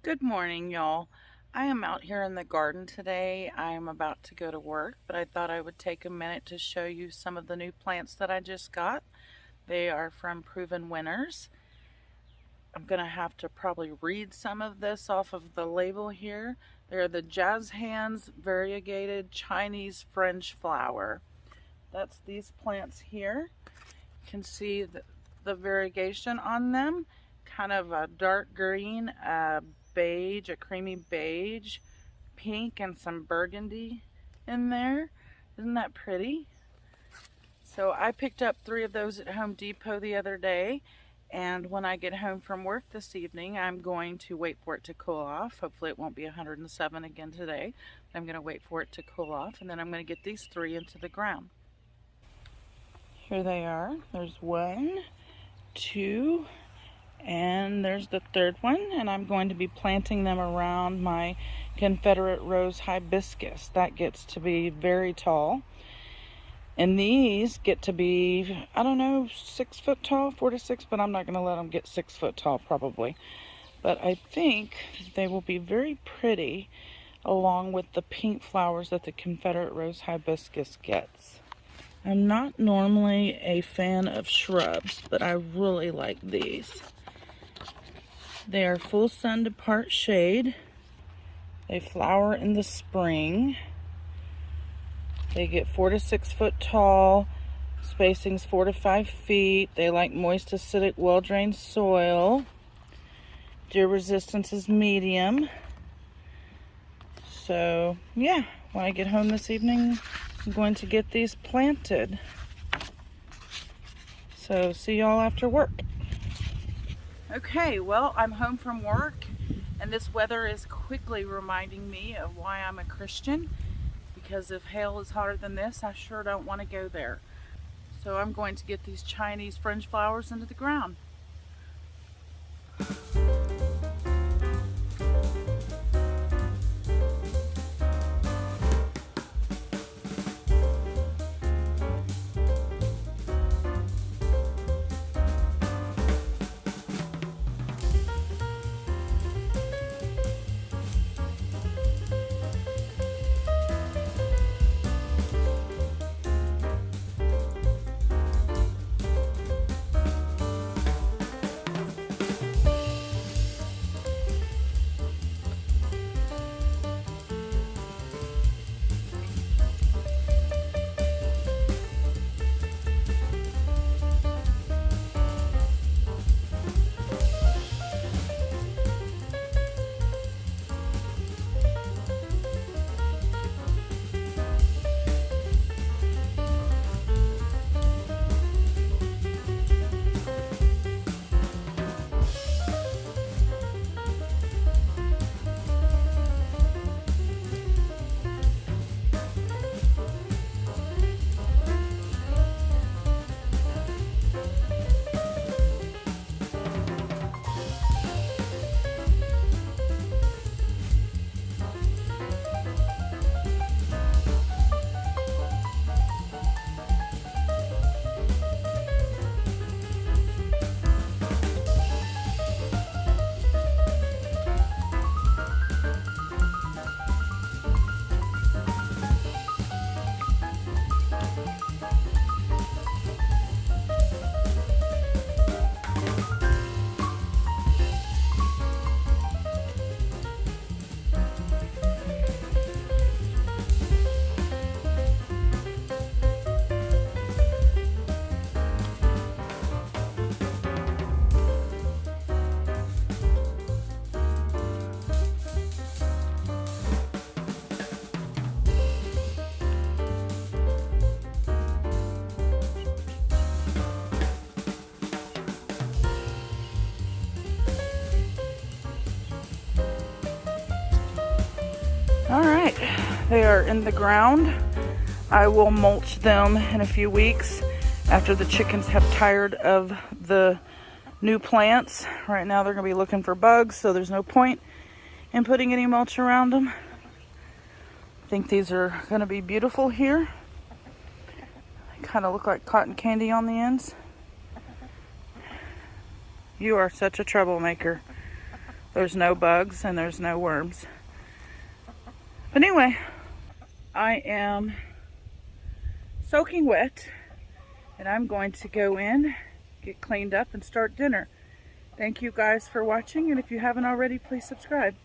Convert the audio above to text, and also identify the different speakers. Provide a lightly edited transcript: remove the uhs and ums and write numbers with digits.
Speaker 1: Good morning, y'all. I am out here in the garden today. I am about to go to work, but I thought I would take a minute to show you some of the new plants that I just got. They are from Proven Winners. I'm going to have to probably read some of this off of the label here. They're the Jazz Hands Variegated Chinese Fringe Flower. That's these plants here. You can see the variegation on them. Kind of a dark green, a beige, a creamy beige, pink, and some burgundy in there. Isn't that pretty? So I picked up 3 of those at Home Depot the other day, and when I get home from work this evening, I'm going to wait for it to cool off. Hopefully it won't be 107 again today. I'm going to wait for it to cool off, and then I'm going to get these 3 into the ground. Here they are. There's 1, 2, and there's the 3rd one, and I'm going to be planting them around my Confederate Rose hibiscus. That gets to be very tall. And these get to be, I don't know, 6 foot tall, 4 to 6, but I'm not going to let them get 6 foot tall probably. But I think they will be very pretty along with the pink flowers that the Confederate Rose hibiscus gets. I'm not normally a fan of shrubs, but I really like these. They are full sun to part shade. They flower in the spring. They get 4 to 6 foot tall. Spacing's 4 to 5 feet. They like moist, acidic, well-drained soil. Deer resistance is medium. So, yeah, when I get home this evening, I'm going to get these planted. So, see y'all after work. Okay, well, I'm home from work, and this weather is quickly reminding me of why I'm a Christian, because if hell is hotter than this, I sure don't want to go there. So I'm going to get these Chinese fringe flowers into the ground. Alright, they are in the ground. I will mulch them in a few weeks after the chickens have tired of the new plants. Right now they're going to be looking for bugs, so there's no point in putting any mulch around them. I think these are going to be beautiful here. They kind of look like cotton candy on the ends. You are such a troublemaker. There's no bugs and there's no worms. But anyway, I am soaking wet and I'm going to go in, get cleaned up, and start dinner. Thank you guys for watching, and if you haven't already, please subscribe.